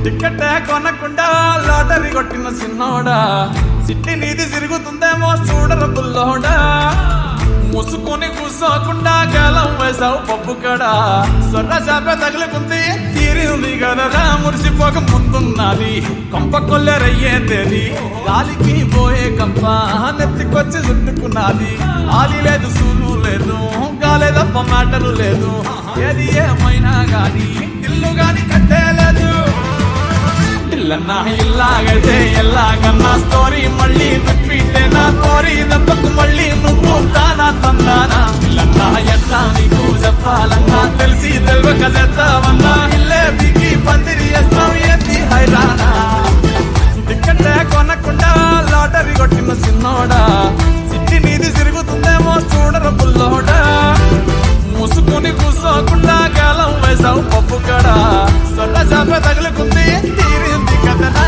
ticket కొనకుండా lottery కొట్టిన సిన్నోడా సిట్టి నీది తిరుగుతుందేమో చూడర బుల్లోడా ముసుకొని కూసోకుండా గాలం వేసావు పప్పు కడా సొర్ర చేప తగులుకుంది తీరింది కదరా మురిసిపోక ముందున్నది కొంప కొల్లెరయ్యే తేది గాలికి పోయే కంప నెత్తికొచ్చి చుట్టుకున్నది ఆలి లేదు సూలు లేదు గాలే తప్ప మ్యాటరు లేదు ఏది ఏమైనా గాని ఇల్లు గాని కట్టేలేదు ఇల్లన్నా ఇల్లాగైతే ఎల్లాగన్నా స్టోరీ మళ్ళీ రిపీట్ నా స్టోరీ దెబ్బకు మళ్ళీ నువ్వు తానా తందానా ఇల్లన్నా ఎట్లా నీకు చెప్పాలన్నా తెలిసి తెలియక చేస్తావన్నా ఇల్లే బిగి పందిరి వేస్తావు ఏంది హైరానా టికెట్ కొనకుండా లాటరీ కొట్టిన సిన్నోడా సిట్టి నీది తిరుగుతుందేమో చూడర బుల్లోడా ముసుకొని కూసోకుండా గాలం వేసావు పప్పు కడా సొల్ల చేప తగులుకుంది తీరింది కదనా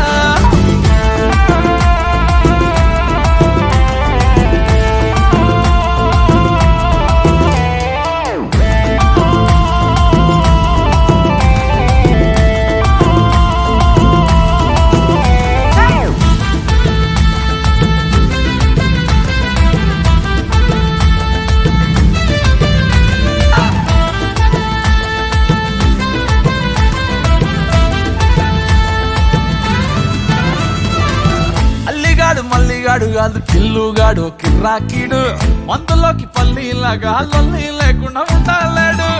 మల్లిగాడు కాదు కిల్లుగాడు కిర్రాకీడు మందులోకి పల్లీలాగా లొల్లి లేకుండా ఉండాలేడు